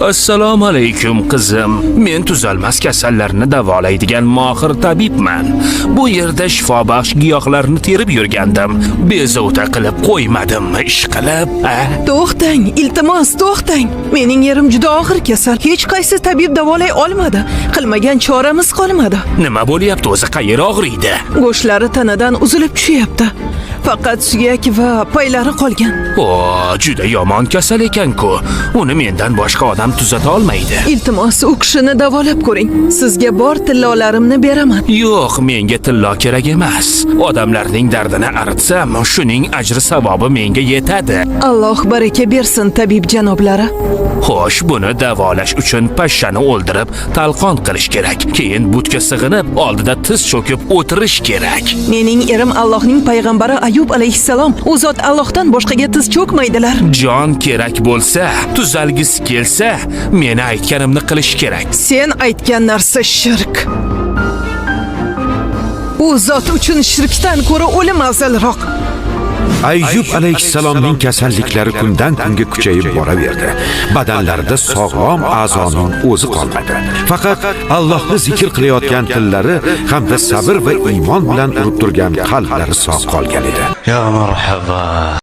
Assalomu alaykum qizim. Men tuzalmas kasallarni davolaydigan mohir tabibman. Bu yerda shifobaxsh giyohlarni terib yurgandim. Bezovta qilib qo'ymadim ish qilib. To'xtang, iltimos, to'xtang. Mening yerim juda og'ir kasal. Hech qaysi tabib davolay olmadi. Qilmagan choramiz qolmadi. Nima bo'lyapti o'zi, qayeri og'riydi? Go'shtlari tanadan uzilib tushyapti. Faqat suyak va paylari qolgan. Juda yomon kasal ekan-ku. Uni mendan boshqa odam tuzata olmaydi. Iltimos, u kishini davolab ko'ring. Sizga bor tillolarimni beraman. Yo'q, menga tillo kerak emas. Odamlarning dardini aritsam, shuning ajri savobi menga yetadi. Alloh baraka bersin, tabib janoblari. Xo'sh, buni davolash uchun pashshani o'ldirib, talqon qilish kerak. Keyin butga sig'inib, oldida tiz cho'kib o'tirish kerak. Mening erim Allohning payg'ambari Ayub alayhissalom. U zot Allohdan boshqaga tiz cho'kmaydilar. Jon kerak bo'lsa, tuzalgisi kelsa, meni aytganimni qilish kerak. Sen aytgan narsa shirk. U zot uchun shirkdan ko'ra o'lim afzalroq. Ayyub alayhissalomning kasalliklari kundan kunga kuchayib boraverdi. Badanlarida sog'lom a'zoning o'zi qolmadi. Faqat Allohni zikr qilayotgan tillari hamda sabr va iymon bilan urib turgan qalblari sog' qolgan edi. Ya marhaba.